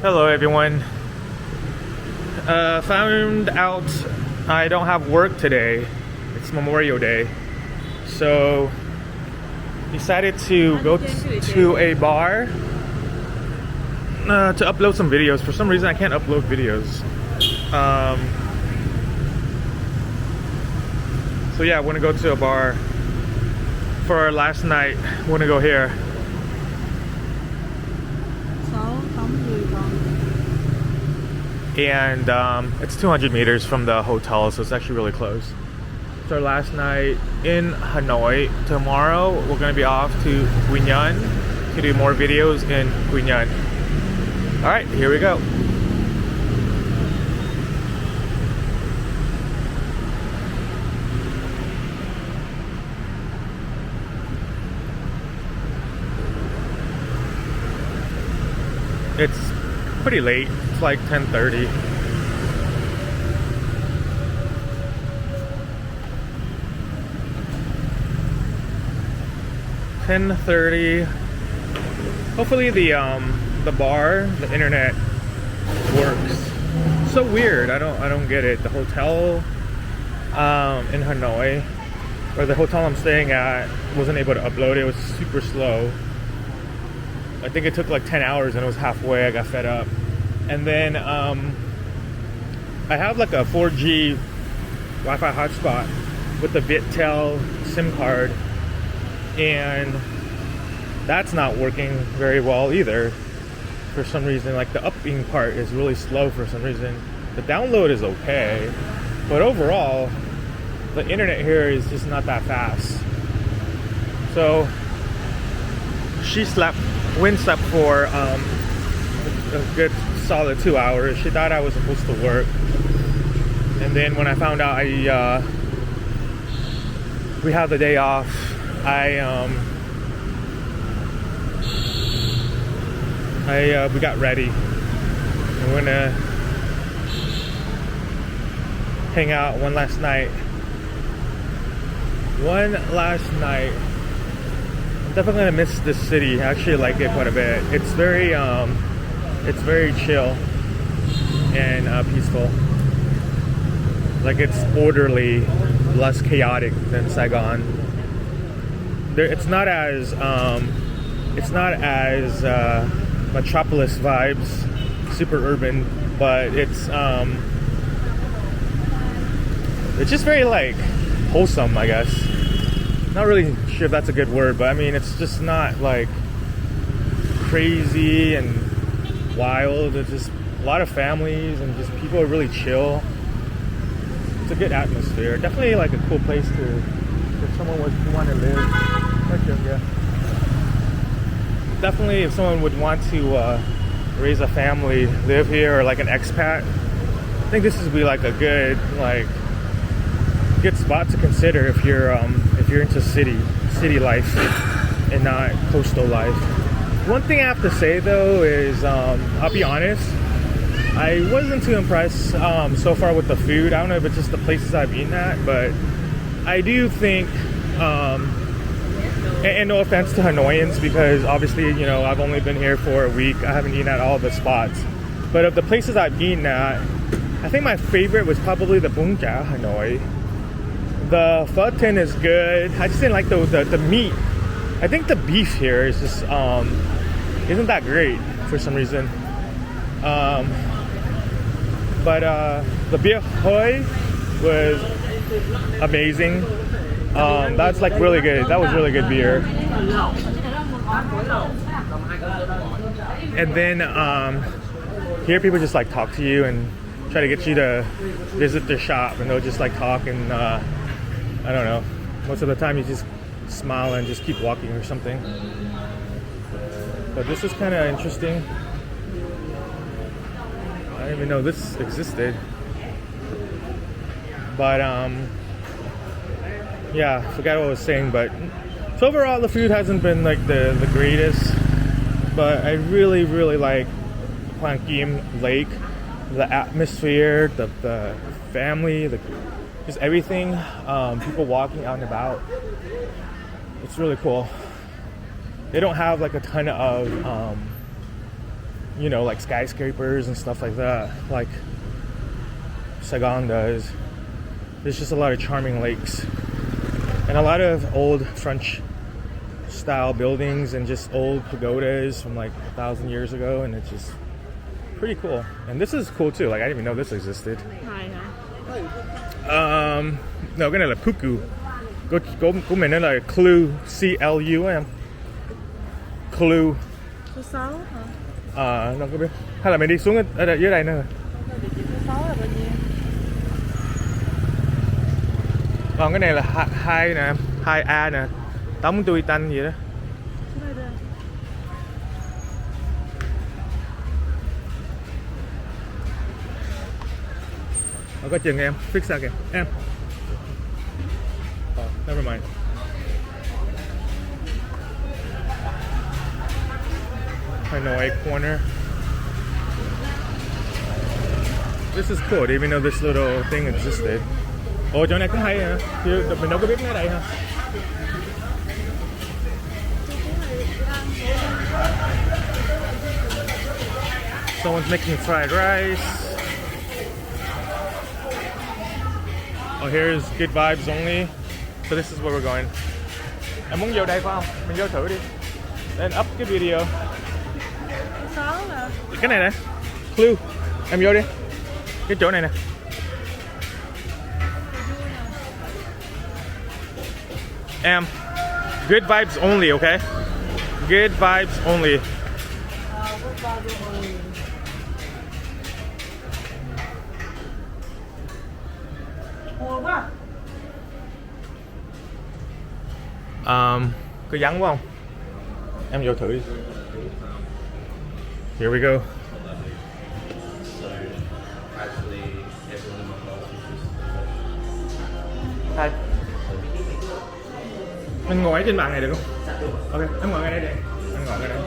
Hello everyone. Found out I don't have work today. It's Memorial Day. So decided to go to a bar to upload some videos. For some reason I can't upload videos. So yeah, I want to go to a bar for our last night. I want to go here. And it's 200 meters from the hotel, so it's actually really close. It's our last night in Hanoi. Tomorrow we're going to be off to Quy Nhon to do more videos in Quy Nhon. Alright, here we go. It's pretty late. It's like 10:30. Hopefully the bar, the internet works. So weird. I don't get it. The hotel in Hanoi, or the hotel I'm staying at, wasn't able to upload it. It was super slow. I think it took like 10 hours and it was halfway. I got fed up. And then I have like a 4G Wi-Fi hotspot with the Viettel SIM card, and that's not working very well either for some reason. Like the upping part is really slow for some reason. The download is okay, but overall the internet here is just not that fast. So Wynn slept for a good solid 2 hours. She thought I was supposed to work, and then when I found out we have the day off, we got ready. We're gonna hang out one last night. I'm definitely gonna miss this city. I actually like it quite a bit. It's very chill and peaceful. Like it's orderly, less chaotic than Saigon. It's not as metropolis vibes, super urban, but it's just very like wholesome, I guess. Not really sure if that's a good word, but I mean it's just not like crazy and wild. It's just a lot of families and just people are really chill. It's a good atmosphere. Definitely like a cool place if someone would want to live. Definitely if someone would want to raise a family, live here, or like an expat, I think this would be like a good spot to consider if you're into city life and not coastal life. One thing I have to say though is I'll be honest, I wasn't too impressed so far with the food. I don't know if it's just the places I've eaten at, but I do think and no offense to Hanoians, because obviously, you know, I've only been here for a week. I haven't eaten at all the spots, but of the places I've eaten at, I think my favorite was probably the Bún Chả Hanoi. The pho tin is good. I just didn't like the meat. I think the beef here is just isn't that great for some reason. But the beer hoi was amazing. That's like really good. That was really good beer. And then here people just like talk to you and try to get you to visit their shop, and they'll just like talk, and I don't know, most of the time you just smile and just keep walking or something. But this is kind of interesting. I didn't even know this existed. But yeah, I forgot what I was saying. But so overall the food hasn't been like the greatest, but I really like Quang Kim Lake, the atmosphere, the family, just everything, people walking out and about. It's really cool. They don't have like a ton of you know, like skyscrapers and stuff like that, like Saigon does. There's just a lot of charming lakes and a lot of old French style buildings and just old pagodas from like 1,000 years ago, and it's just pretty cool. And this is cool too. Like I didn't even know this existed. No, cái này là Puku. Của mình nó là Clue, C-L-U em. Clue. Số 6 hả? Đâu có biết. Hay là mình đi xuống ở đây, dưới đây nữa. Số 6 là bao nhiêu? Còn cái này là 2 nè, 2A nè. Tống tui tanh gì đó. Có chừng em, fix sao kìa, em. Never mind. Hanoi corner. This is cool. I didn't even know this little thing existed. Ồ, chỗ này cũng hay hả? Mình đâu có biết nó ở đây hả? Someone's making fried rice. Oh, here's good vibes only. So this is where we're going. Em muốn vô đây phải không? Mình vô thử đi. Then up cái video. Cái này nè. Clue. Em vô đi. Cái chỗ này nè. Em. Good vibes only, okay? Good vibes only. Có vắng quá không? Em vô thử đi. Here we go. Hi. Mình ngồi trên bàn này được không? Ok, em ngồi ngay đây đi. Em ngồi ngay đây.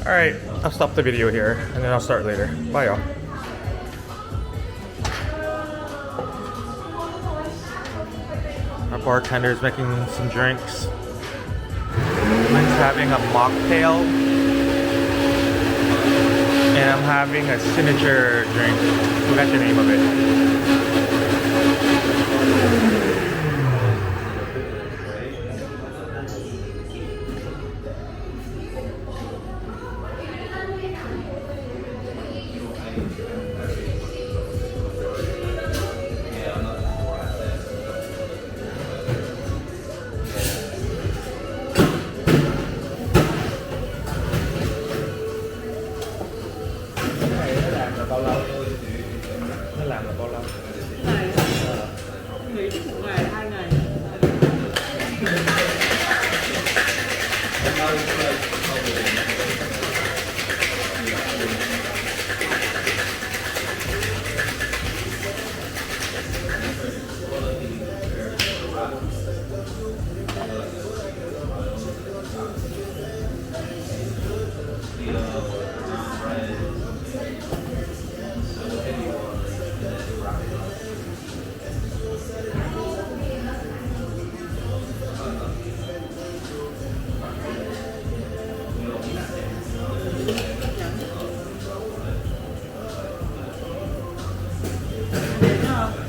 Alright, I'll stop the video here and then I'll start later. Bye y'all. Our bartender is making some drinks. Lynn's having a mocktail. And I'm having a signature drink. Forgot the name of it. Bao lâu? Nó làm là bao lâu? Ngày. Nghỉ chắc 1 ngày, 2 ngày.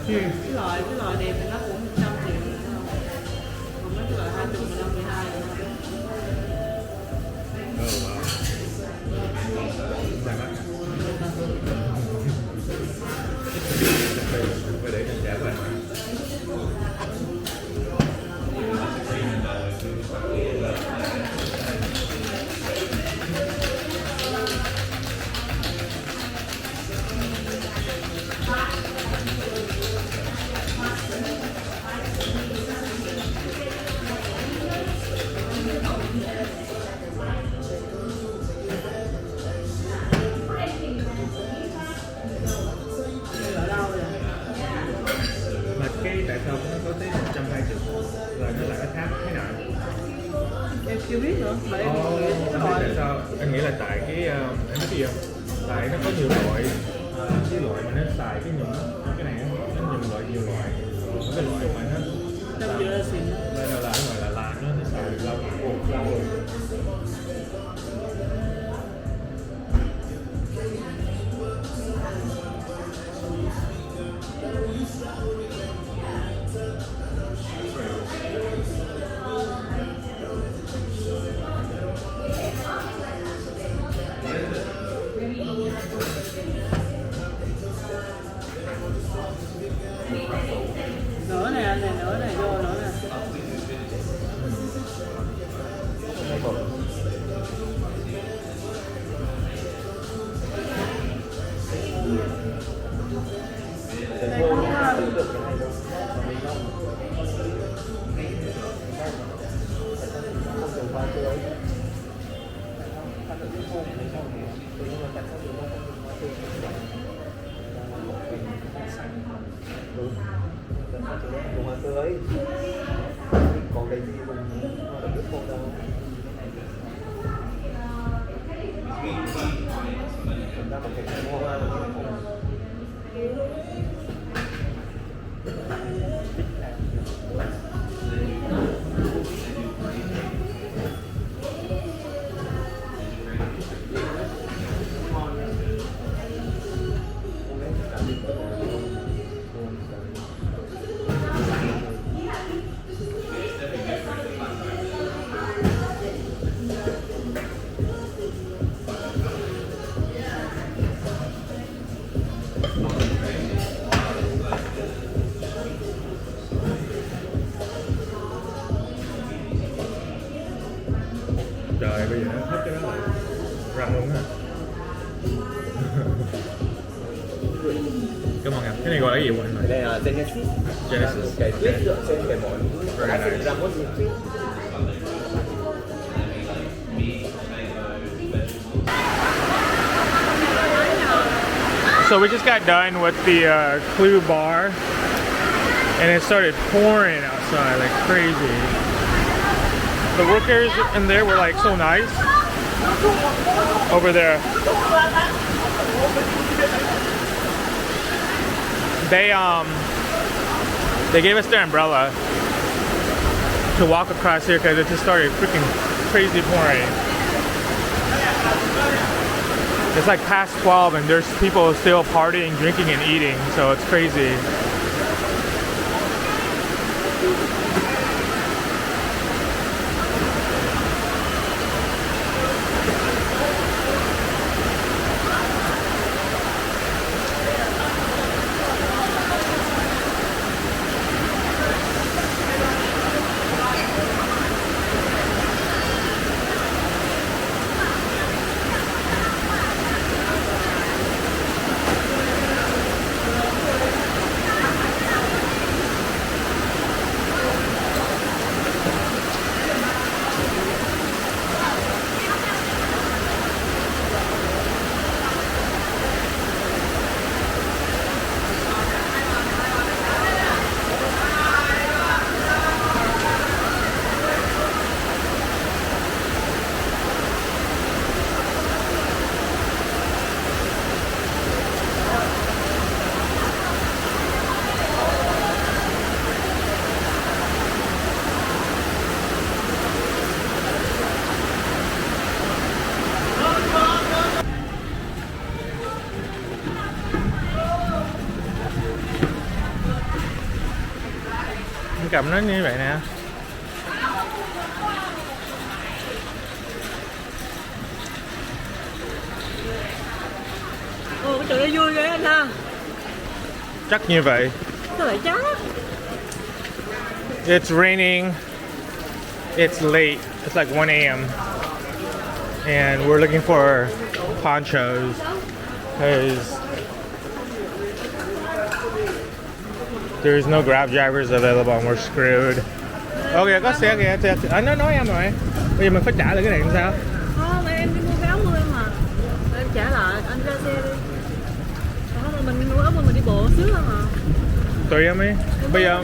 Cái loại đẹp thì nó cũng 100 triệu nữa không? Còn mấy cái loại 20, 15, 12 nữa. Phải để trên trả vậy. chưa biết nữa mà em Ồ, nghĩ cái loại tại sao? Anh nghĩ là tại cái em biết gì không? Tại nó có nhiều loại, cái loại mà nó xài cái nhụm cái này á, nó nhiều loại cái loại mà nó năm giờ là xịn. đây là cái loại là lạ nó xài được lâu rồi. Nữa nè, nữa nè, vô nữa nè. Đây cũng dùng hoa tươi còn đây thì dùng đậm nước khô đâu chúng ta có thể mua hoa được Trời, bây giờ nó hết cái đó rồi, răng luôn á. Cảm ơn em. Cái này gọi là gì vậy? đây là Genesis Genesis. cái tuyết dựa trên cái món Very nice. ra món gì tuyết. So we just got done with the Clue bar, and it started pouring outside like crazy. The workers in there were like so nice. Over there, they gave us their umbrella to walk across here because it just started freaking crazy pouring. It's like past 12 and there's people still partying, drinking, and eating, so it's crazy. Cầm nó như vậy nè. Ồ, cái chỗ này vui ghê anh ha. Chắc như vậy. Sao lại chắc? It's raining. It's late. It's like 1 a.m. And we're looking for ponchos because there's no Grab drivers available and we're screwed. Ok, có xe kìa. Anh nói em rồi. Bây giờ mình phải trả lại cái này làm sao? Không, em đi mua cái áo mưa mà. Em trả lại, anh ra xe đi. Đó là mình mua áo mưa mình đi bộ xíu thôi mà. Tùy em đi. Bây giờ